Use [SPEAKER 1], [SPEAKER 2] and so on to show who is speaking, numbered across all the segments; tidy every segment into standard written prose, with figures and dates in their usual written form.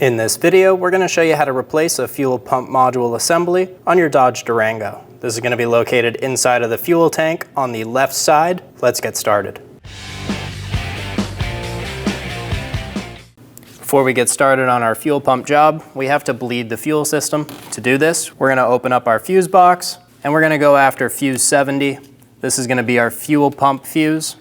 [SPEAKER 1] In this video, we're going to show you how to replace a fuel pump module assembly on your Dodge Durango. This is going to be located inside of the fuel tank on the left side. Let's get started. Before we get started on our fuel pump job, we have to bleed the fuel system. To do this, we're going to open up our fuse box and we're going to go after fuse 70. This is going to be our fuel pump fuse.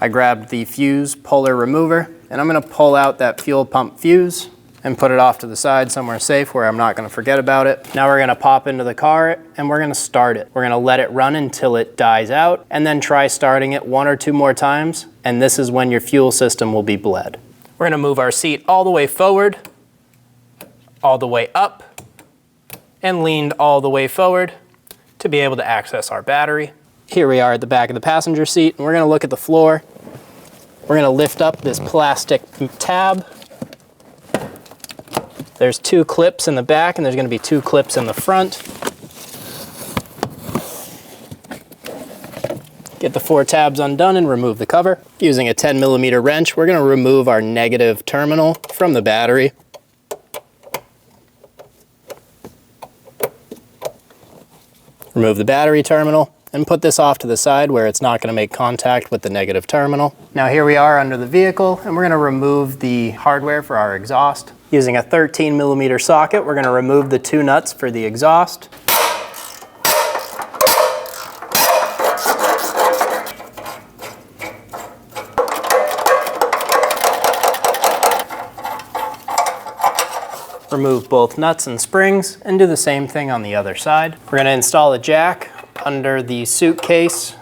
[SPEAKER 1] I grabbed the fuse puller remover and I'm going to pull out that fuel pump fuse and put it off to the side somewhere safe where I'm not going to forget about it. Now we're going to pop into the car and we're going to start it. We're going to let it run until it dies out and then try starting it 1 or 2 more times, and this is when your fuel system will be bled. We're going to move our seat all the way forward, all the way up, and leaned all the way forward to be able to access our battery. Here we are at the back of the passenger seat and we're going to look at the floor. We're going to lift up this plastic tab. There's 2 clips in the back and there's going to be 2 clips in the front. Get the 4 tabs undone and remove the cover. Using a 10mm wrench, we're going to remove our negative terminal from the battery. Remove the battery terminal and put this off to the side where it's not going to make contact with the negative terminal. Now here we are under the vehicle and we're going to remove the hardware for our exhaust. Using a 13mm socket, we're going to remove the 2 nuts for the exhaust. Remove both nuts and springs and do the same thing on the other side. We're going to install a jack under the suitcase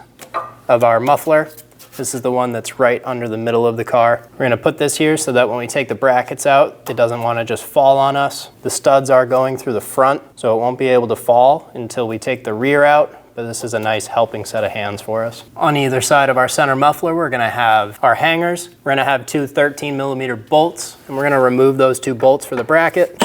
[SPEAKER 1] of our muffler. This is the one that's right under the middle of the car. We're going to put this here so that when we take the brackets out, it doesn't want to just fall on us. The studs are going through the front, so it won't be able to fall until we take the rear out, but this is a nice helping set of hands for us. On either side of our center muffler, we're going to have our hangers. We're going to have 2 13mm bolts, and we're going to remove those 2 bolts for the bracket.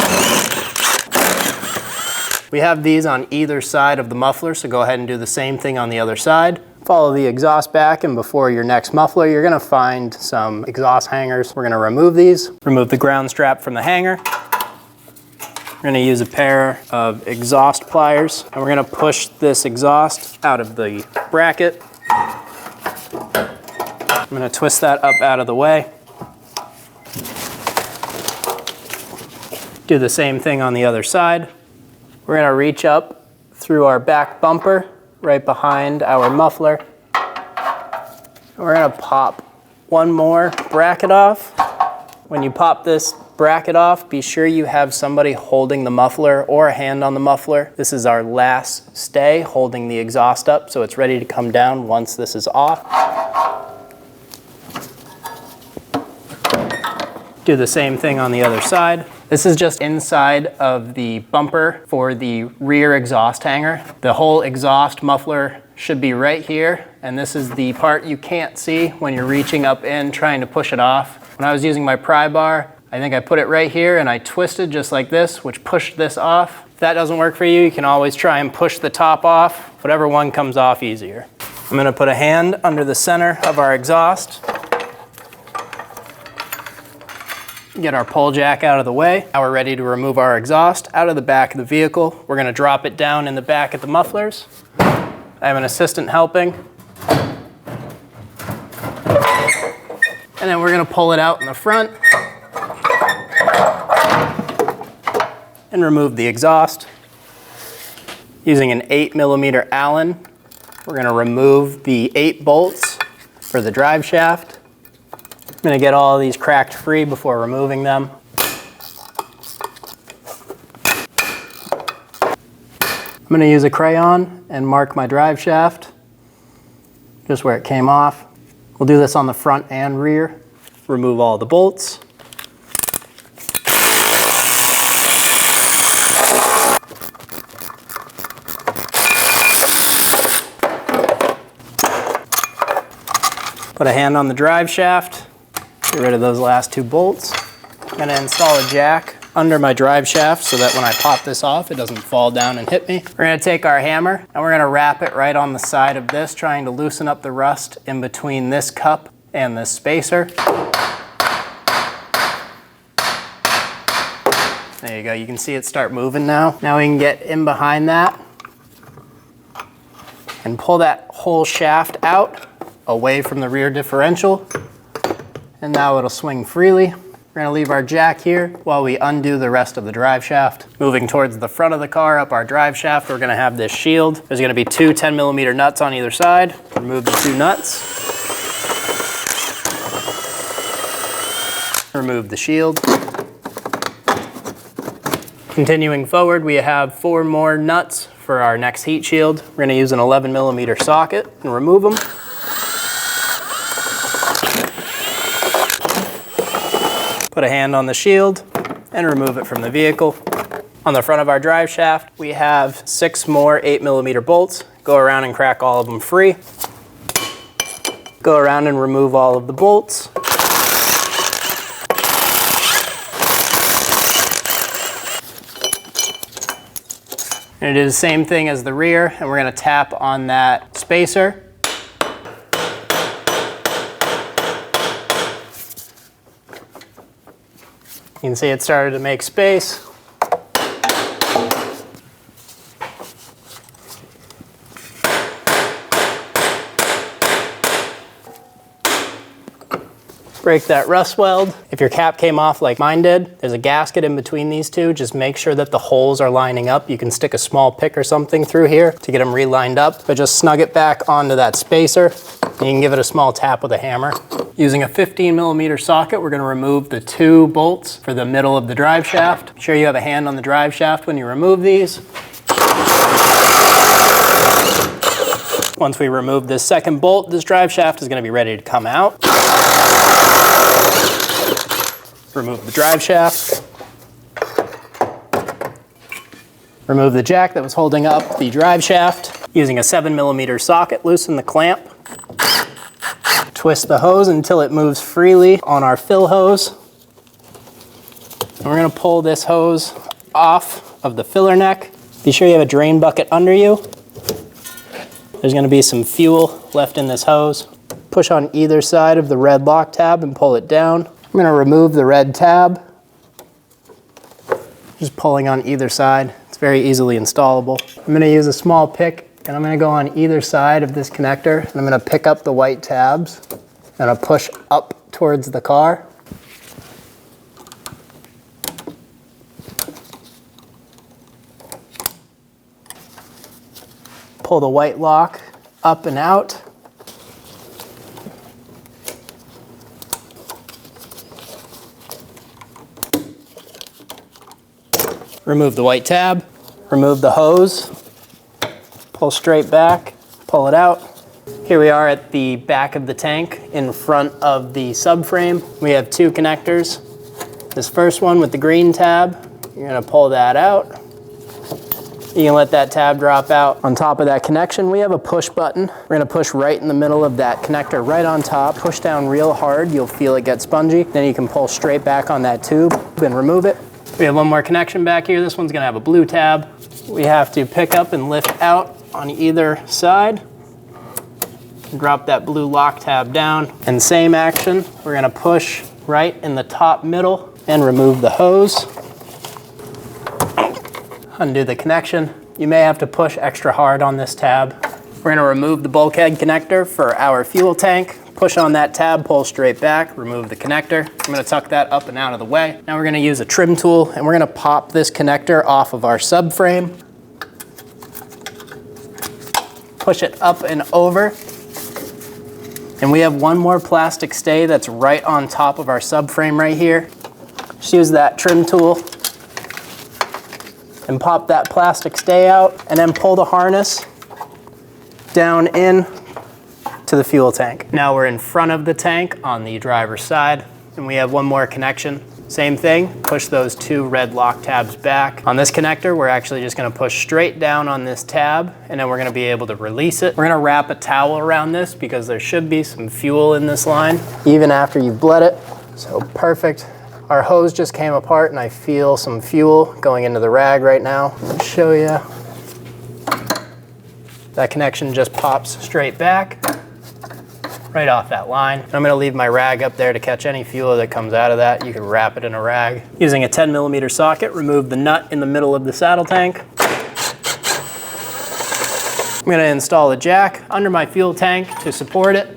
[SPEAKER 1] We have these on either side of the muffler, so go ahead and do the same thing on the other side. Follow the exhaust back, and before your next muffler, you're going to find some exhaust hangers. We're going to remove these. Remove the ground strap from the hanger. We're going to use a pair of exhaust pliers, and we're going to push this exhaust out of the bracket. I'm going to twist that up out of the way. Do the same thing on the other side. We're going to reach up through our back bumper right behind our muffler. We're going to pop 1 more bracket off. When you pop this bracket off, be sure you have somebody holding the muffler or a hand on the muffler. This is our last stay holding the exhaust up, so it's ready to come down once this is off. Do the same thing on the other side. This is just inside of the bumper for the rear exhaust hanger. The whole exhaust muffler should be right here, and this is the part you can't see when you're reaching up in trying to push it off. When I was using my pry bar, I think I put it right here and I twisted just like this, which pushed this off. If that doesn't work for you, you can always try and push the top off, whatever one comes off easier. I'm going to put a hand under the center of our exhaust. Get our pull jack out of the way. Now we're ready to remove our exhaust out of the back of the vehicle. We're going to drop it down in the back of the mufflers. I have an assistant helping. And then we're going to pull it out in the front and remove the exhaust. Using an 8mm Allen, we're going to remove the 8 bolts for the drive shaft. I'm going to get all of these cracked free before removing them. I'm going to use a crayon and mark my drive shaft just where it came off. We'll do this on the front and rear. Remove all the bolts. Put a hand on the drive shaft. Get rid of those last 2 bolts. I'm going to install a jack under my drive shaft so that when I pop this off, it doesn't fall down and hit me. We're going to take our hammer and we're going to wrap it right on the side of this, trying to loosen up the rust in between this cup and this spacer. There you go, you can see it start moving now. Now we can get in behind that and pull that whole shaft out away from the rear differential. And now it'll swing freely. We're gonna leave our jack here while we undo the rest of the drive shaft. Moving towards the front of the car, up our drive shaft, we're gonna have this shield. There's gonna be two 10mm nuts on either side. Remove the two nuts. Remove the shield. Continuing forward, we have 4 more nuts for our next heat shield. We're gonna use an 11mm socket and remove them. Put a hand on the shield and remove it from the vehicle. On the front of our drive shaft, we have 6 more 8mm bolts. Go around and crack all of them free. Go around and remove all of the bolts. And it is the same thing as the rear, and we're gonna tap on that spacer. You can see it started to make space. Break that rust weld. If your cap came off like mine did, there's a gasket in between these two. Just make sure that the holes are lining up. You can stick a small pick or something through here to get them relined up, but just snug it back onto that spacer. And you can give it a small tap with a hammer. Using a 15mm socket, we're gonna remove the 2 bolts for the middle of the drive shaft. Make sure you have a hand on the drive shaft when you remove these. Once we remove this second bolt, this drive shaft is gonna be ready to come out. Remove the drive shaft. Remove the jack that was holding up the drive shaft. Using a 7mm socket, loosen the clamp. Twist the hose until it moves freely on our fill hose. And we're gonna pull this hose off of the filler neck. Be sure you have a drain bucket under you. There's gonna be some fuel left in this hose. Push on either side of the red lock tab and pull it down. I'm gonna remove the red tab. Just pulling on either side. It's very easily installable. I'm gonna use a small pick and I'm gonna go on either side of this connector and I'm gonna pick up the white tabs and I'll push up towards the car. Pull the white lock up and out. Remove the white tab, remove the hose, pull straight back, pull it out. Here we are at the back of the tank in front of the subframe. We have 2 connectors. This first one with the green tab, you're gonna pull that out. You can let that tab drop out. On top of that connection, we have a push button. We're gonna push right in the middle of that connector, right on top. Push down real hard, you'll feel it get spongy. Then you can pull straight back on that tube and remove it. We have one more connection back here. This one's gonna have a blue tab. We have to pick up and lift out on either side. Drop that blue lock tab down. And same action, we're gonna push right in the top middle and remove the hose. Undo the connection. You may have to push extra hard on this tab. We're gonna remove the bulkhead connector for our fuel tank. Push on that tab, pull straight back, remove the connector. I'm gonna tuck that up and out of the way. Now we're gonna use a trim tool and we're gonna pop this connector off of our subframe. Push it up and over. And we have one more plastic stay that's right on top of our subframe right here. Just use that trim tool and pop that plastic stay out and then pull the harness down in to the fuel tank. Now we're in front of the tank on the driver's side and we have one more connection. Same thing, push those 2 red lock tabs back. On this connector, we're actually just gonna push straight down on this tab and then we're gonna be able to release it. We're gonna wrap a towel around this because there should be some fuel in this line, even after you've bled it. So perfect. Our hose just came apart and I feel some fuel going into the rag right now. I'll show you. That connection just pops straight back. right off that line. I'm gonna leave my rag up there to catch any fuel that comes out of that. You can wrap it in a rag. Using a 10mm socket, remove the nut in the middle of the saddle tank. I'm gonna install a jack under my fuel tank to support it.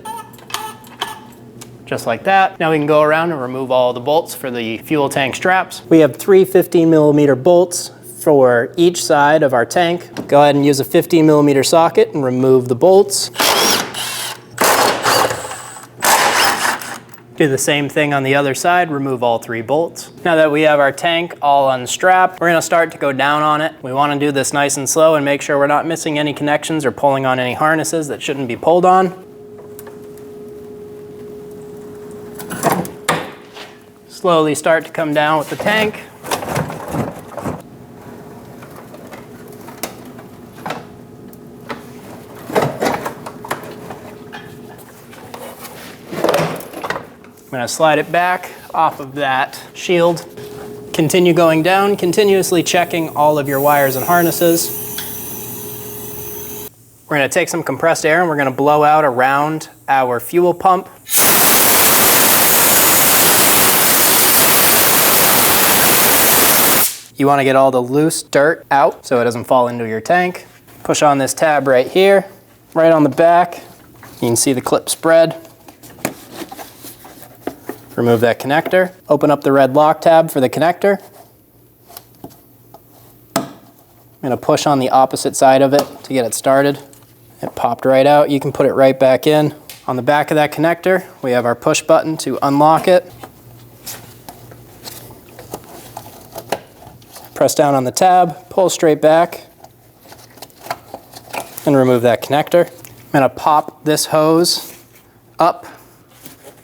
[SPEAKER 1] Just like that. Now we can go around and remove all the bolts for the fuel tank straps. We have 3 15mm bolts for each side of our tank. Go ahead and use a 15mm socket and remove the bolts. Do the same thing on the other side, remove all 3 bolts. Now that we have our tank all unstrapped, we're gonna start to go down on it. We wanna do this nice and slow and make sure we're not missing any connections or pulling on any harnesses that shouldn't be pulled on. Slowly start to come down with the tank. I'm gonna slide it back off of that shield. Continue going down, continuously checking all of your wires and harnesses. We're gonna take some compressed air and we're gonna blow out around our fuel pump. You wanna get all the loose dirt out so it doesn't fall into your tank. Push on this tab right here, right on the back. You can see the clip spread. Remove that connector. Open up the red lock tab for the connector. I'm gonna push on the opposite side of it to get it started. It popped right out. You can put it right back in. On the back of that connector, we have our push button to unlock it. Press down on the tab, pull straight back, and remove that connector. I'm gonna pop this hose up.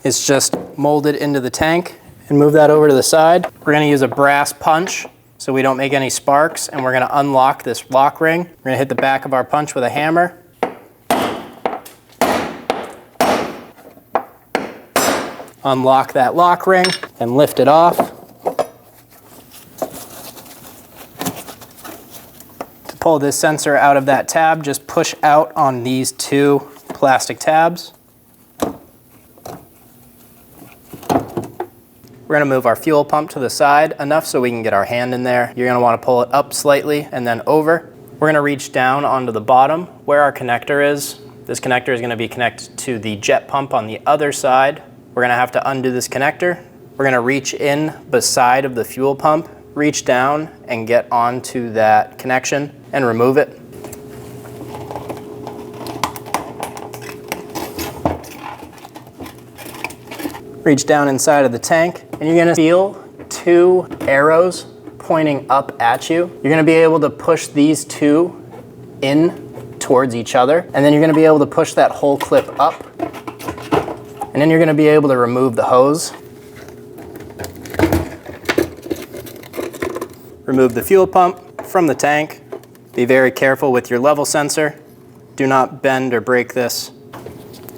[SPEAKER 1] It's just molded into the tank, and move that over to the side. We're gonna use a brass punch so we don't make any sparks, and we're gonna unlock this lock ring. We're gonna hit the back of our punch with a hammer. Unlock that lock ring and lift it off. To pull this sensor out of that tab, just push out on these 2 plastic tabs. We're gonna move our fuel pump to the side enough so we can get our hand in there. You're gonna wanna pull it up slightly and then over. We're gonna reach down onto the bottom where our connector is. This connector is gonna be connected to the jet pump on the other side. We're gonna have to undo this connector. We're gonna reach in beside of the fuel pump, reach down and get onto that connection and remove it. Reach down inside of the tank, and you're gonna feel 2 arrows pointing up at you. You're gonna be able to push these 2 in towards each other, and then you're gonna be able to push that whole clip up, and then you're gonna be able to remove the hose. Remove the fuel pump from the tank. Be very careful with your level sensor. Do not bend or break this.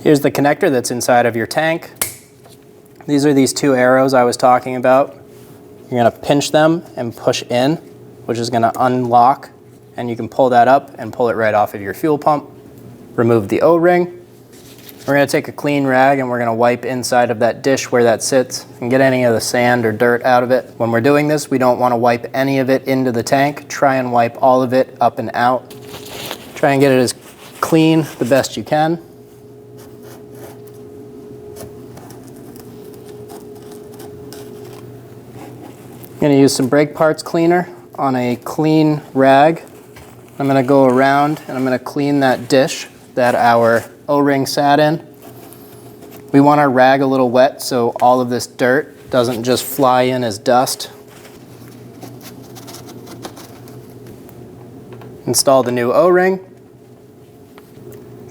[SPEAKER 1] Here's the connector that's inside of your tank. These are these 2 arrows I was talking about. You're gonna pinch them and push in, which is gonna unlock, and you can pull that up and pull it right off of your fuel pump. Remove the O-ring. We're gonna take a clean rag and we're gonna wipe inside of that dish where that sits and get any of the sand or dirt out of it. When we're doing this, we don't wanna wipe any of it into the tank. Try and wipe all of it up and out. Try and get it as clean the best you can. I'm gonna use some brake parts cleaner on a clean rag. I'm gonna go around and I'm gonna clean that dish that our O-ring sat in. We want our rag a little wet so all of this dirt doesn't just fly in as dust. Install the new O-ring.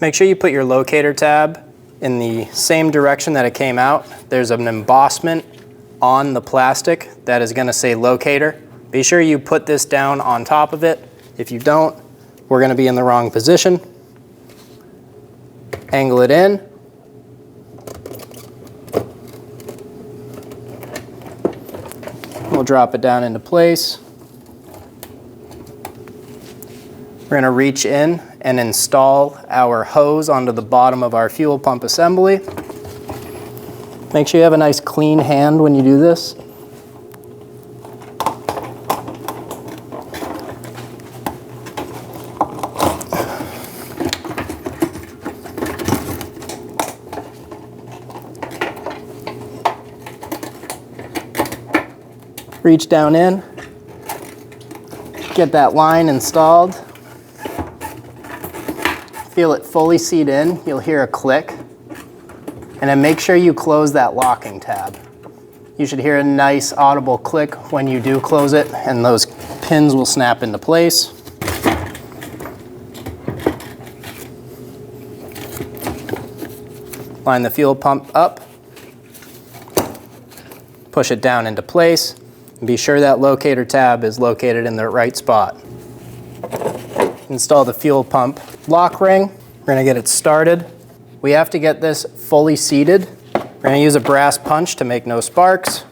[SPEAKER 1] Make sure you put your locator tab in the same direction that it came out. There's an embossment on the plastic that is going to say locator. Be sure you put this down on top of it. If you don't, we're going to be in the wrong position. Angle it in. We'll drop it down into place. We're going to reach in and install our hose onto the bottom of our fuel pump assembly. Make sure you have a nice clean hand when you do this. Reach down in, get that line installed. Feel it fully seat in, you'll hear a click. And then make sure you close that locking tab. You should hear a nice audible click when you do close it, and those pins will snap into place. Line the fuel pump up, push it down into place. Be sure that locator tab is located in the right spot. Install the fuel pump lock ring. We're going to get it started. We have to get this fully seated. We're going to use a brass punch to make no sparks.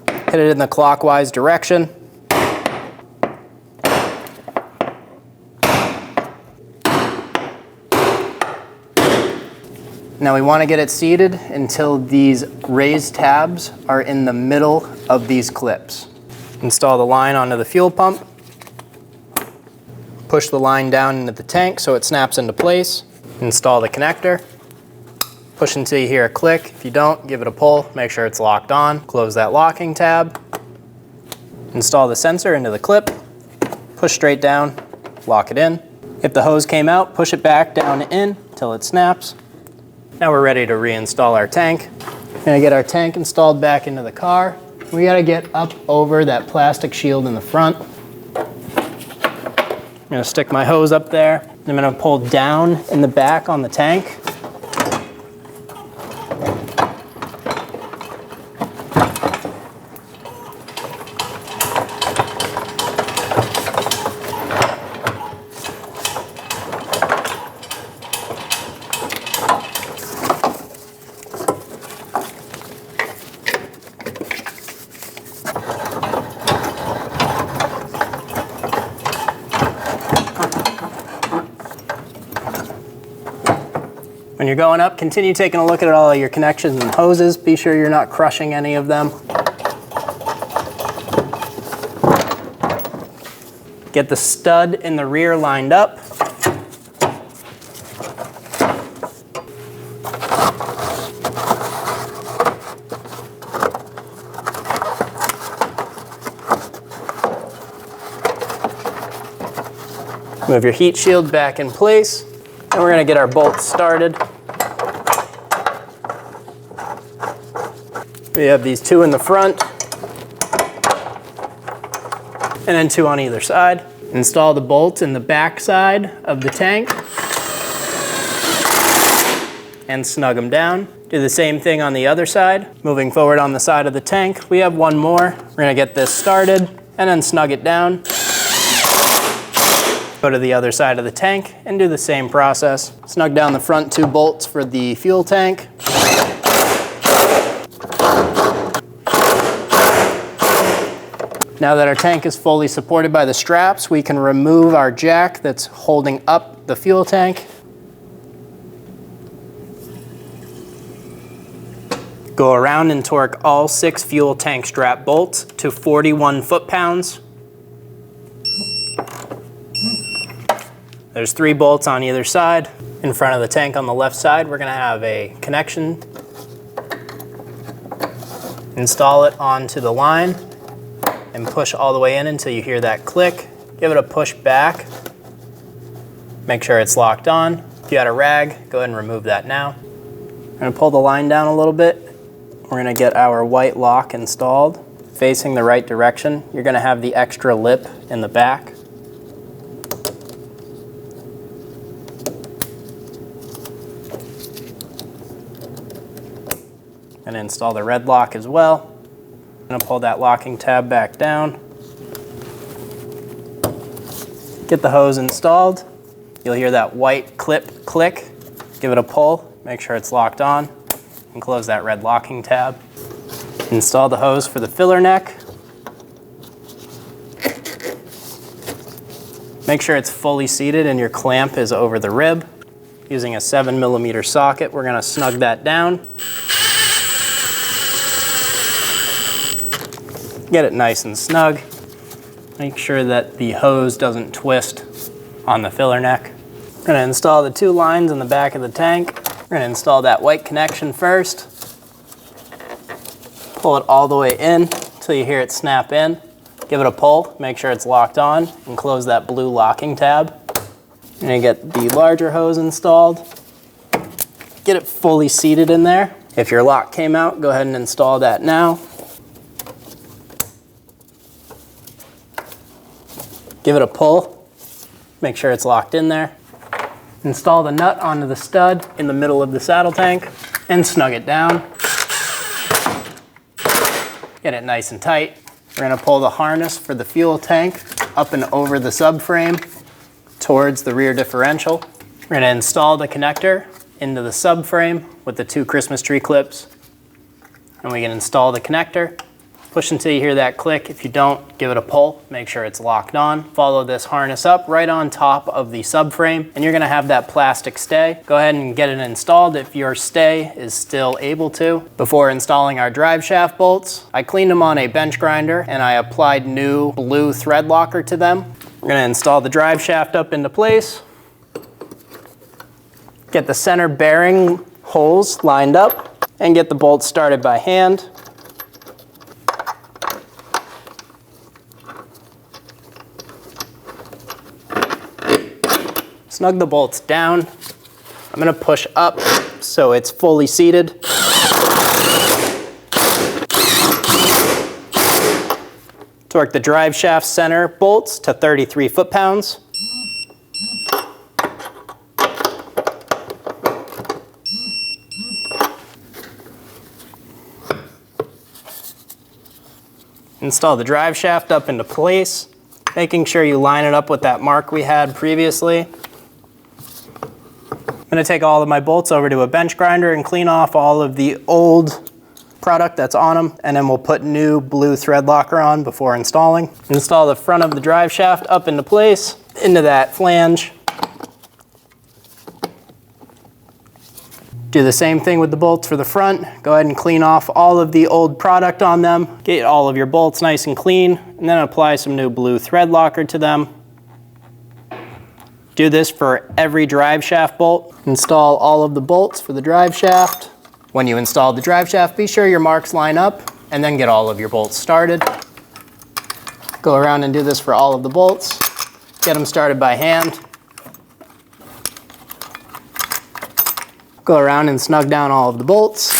[SPEAKER 1] Hit it in the clockwise direction. Now we want to get it seated until these raised tabs are in the middle of these clips. Install the line onto the fuel pump. Push the line down into the tank so it snaps into place. Install the connector. Push until you hear a click. If you don't, give it a pull. Make sure it's locked on. Close that locking tab. Install the sensor into the clip. Push straight down. Lock it in. If the hose came out, push it back down in until it snaps. Now we're ready to reinstall our tank. We're gonna get our tank installed back into the car. We gotta get up over that plastic shield in the front. I'm gonna stick my hose up there. I'm gonna pull down in the back on the tank. When you're going up, continue taking a look at all your connections and hoses. Be sure you're not crushing any of them. Get the stud in the rear lined up. Move your heat shield back in place, and we're going to get our bolts started. We have these two in the front, and then two on either side. Install the bolts in the back side of the tank and snug them down. Do the same thing on the other side. Moving forward on the side of the tank, we have one more. We're going to get this started and then snug it down. Go to the other side of the tank and do the same process. Snug down the front two bolts for the fuel tank. Now that our tank is fully supported by the straps, we can remove our jack that's holding up the fuel tank. Go around and torque all 6 fuel tank strap bolts to 41 foot-pounds. There's 3 bolts on either side. In front of the tank on the left side, we're gonna have a connection. Install it onto the line and push all the way in until you hear that click. Give it a push back. Make sure it's locked on. If you had a rag, go ahead and remove that now. I'm gonna pull the line down a little bit. We're gonna get our white lock installed. Facing the right direction, you're gonna have the extra lip in the back. And install the red lock as well. I'm gonna pull that locking tab back down. Get the hose installed. You'll hear that white clip click. Give it a pull, make sure it's locked on, and close that red locking tab. Install the hose for the filler neck. Make sure it's fully seated and your clamp is over the rib. Using a 7mm socket, we're gonna snug that down. Get it nice and snug. Make sure that the hose doesn't twist on the filler neck. We're gonna install the 2 lines in the back of the tank. We're gonna install that white connection first. Pull it all the way in until you hear it snap in. Give it a pull, make sure it's locked on, and close that blue locking tab. You're gonna get the larger hose installed. Get it fully seated in there. If your lock came out, go ahead and install that now. Give it a pull, make sure it's locked in there. Install the nut onto the stud in the middle of the saddle tank and snug it down. Get it nice and tight. We're gonna pull the harness for the fuel tank up and over the subframe towards the rear differential. We're gonna install the connector into the subframe with the 2 Christmas tree clips. And we can install the connector. Push until you hear that click. If you don't, give it a pull. Make sure it's locked on. Follow this harness up right on top of the subframe, and you're gonna have that plastic stay. Go ahead and get it installed if your stay is still able to. Before installing our drive shaft bolts, I cleaned them on a bench grinder and I applied new blue thread locker to them. We're gonna install the drive shaft up into place. Get the center bearing holes lined up and get the bolts started by hand. Snug the bolts down. I'm gonna push up so it's fully seated. Torque the drive shaft center bolts to 33 foot-pounds. Install the drive shaft up into place, making sure you line it up with that mark we had previously. I'm gonna take all of my bolts over to a bench grinder and clean off all of the old product that's on them, and then we'll put new blue thread locker on before installing. Install the front of the drive shaft up into place, into that flange. Do the same thing with the bolts for the front. Go ahead and clean off all of the old product on them. Get all of your bolts nice and clean, and then apply some new blue thread locker to them. Do this for every drive shaft bolt. Install all of the bolts for the drive shaft. When you install the drive shaft, be sure your marks line up, and then get all of your bolts started. Go around and do this for all of the bolts. Get them started by hand. Go around and snug down all of the bolts.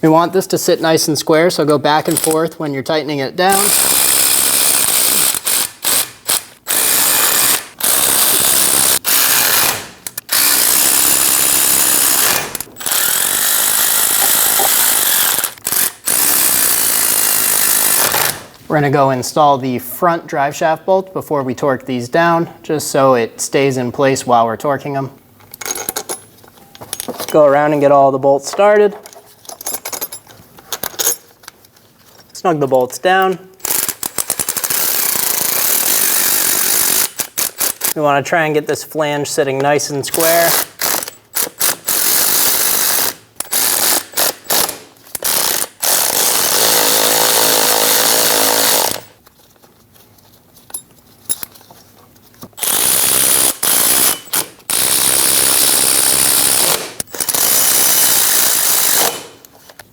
[SPEAKER 1] We want this to sit nice and square, so go back and forth when you're tightening it down. We're gonna go install the front drive shaft bolt before we torque these down, just so it stays in place while we're torquing them. Go around and get all the bolts started. Snug the bolts down. We want to try and get this flange sitting nice and square.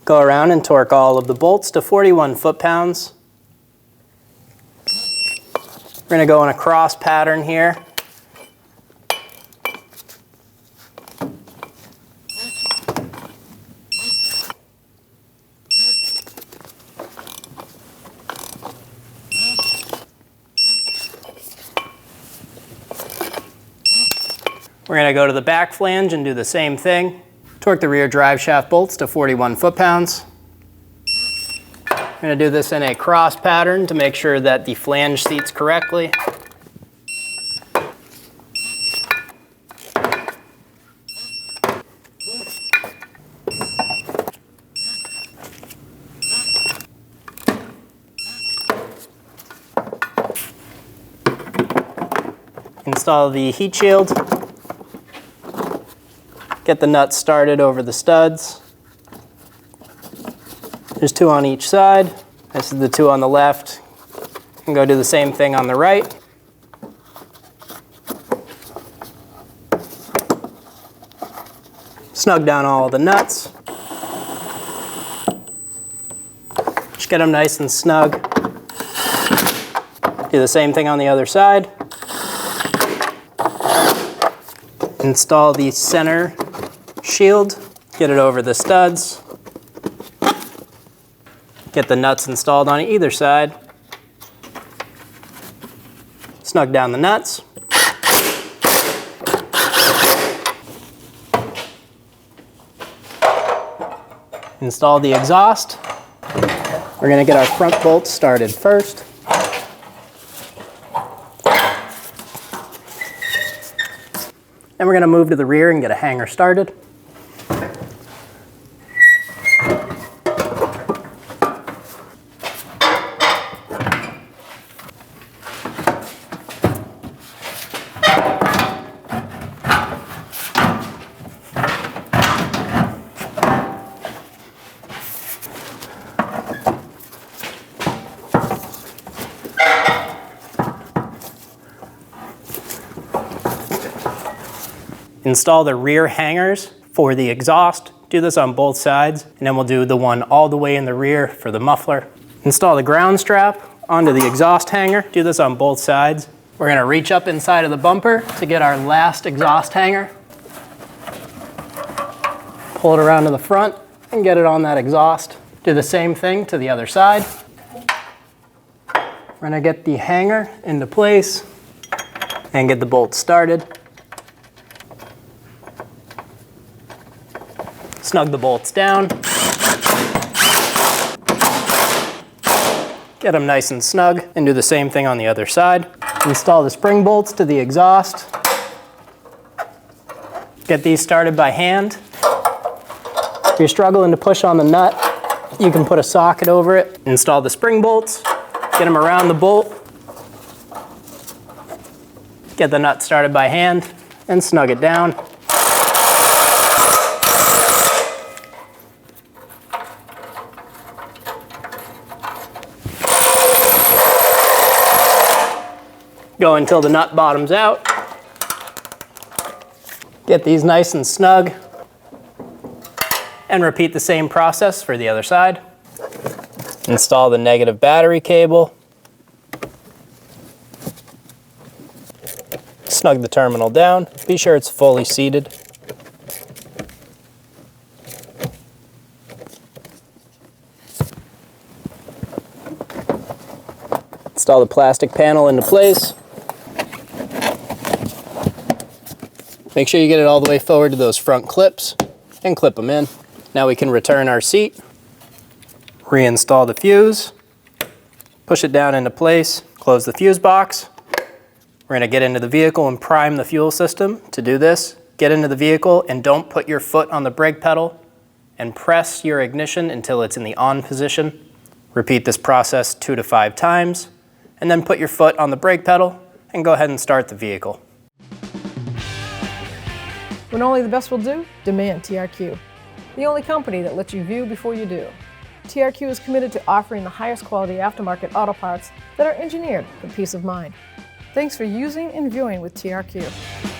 [SPEAKER 1] Go around and torque all of the bolts to 41 foot-pounds. We're going to go in a cross pattern here. We're going to go to the back flange and do the same thing. Torque the rear drive shaft bolts to 41 foot-pounds. I'm going to do this in a cross pattern to make sure that the flange seats correctly. Install the heat shield. Get the nuts started over the studs. There's 2 on each side. This is the 2 on the left. And go do the same thing on the right. Snug down all the nuts. Just get them nice and snug. Do the same thing on the other side. Install the center shield. Get it over the studs. Get the nuts installed on either side. Snug down the nuts. Install the exhaust. We're going to get our front bolts started first. Then we're going to move to the rear and get a hanger started. Install the rear hangers for the exhaust. Do this on both sides, and then we'll do the one all the way in the rear for the muffler. Install the ground strap onto the exhaust hanger. Do this on both sides. We're going to reach up inside of the bumper to get our last exhaust hanger. Pull it around to the front and get it on that exhaust. Do the same thing to the other side. We're going to get the hanger into place and get the bolts started. Snug the bolts down. Get them nice and snug and do the same thing on the other side. Install the spring bolts to the exhaust. Get these started by hand. If you're struggling to push on the nut, you can put a socket over it. Install the spring bolts. Get them around the bolt. Get the nut started by hand and snug it down. Go until the nut bottoms out. Get these nice and snug. And repeat the same process for the other side. Install the negative battery cable. Snug the terminal down. Be sure it's fully seated. Install the plastic panel into place. Make sure you get it all the way forward to those front clips and clip them in. Now we can return our seat, reinstall the fuse, push it down into place, close the fuse box. We're going to get into the vehicle and prime the fuel system. To do this, get into the vehicle and don't put your foot on the brake pedal and press your ignition until it's in the on position. Repeat this process 2 to 5 times and then put your foot on the brake pedal and go ahead and start the vehicle.
[SPEAKER 2] When only the best will do, demand TRQ. The only company that lets you view before you do. TRQ is committed to offering the highest quality aftermarket auto parts that are engineered for peace of mind. Thanks for using and viewing with TRQ.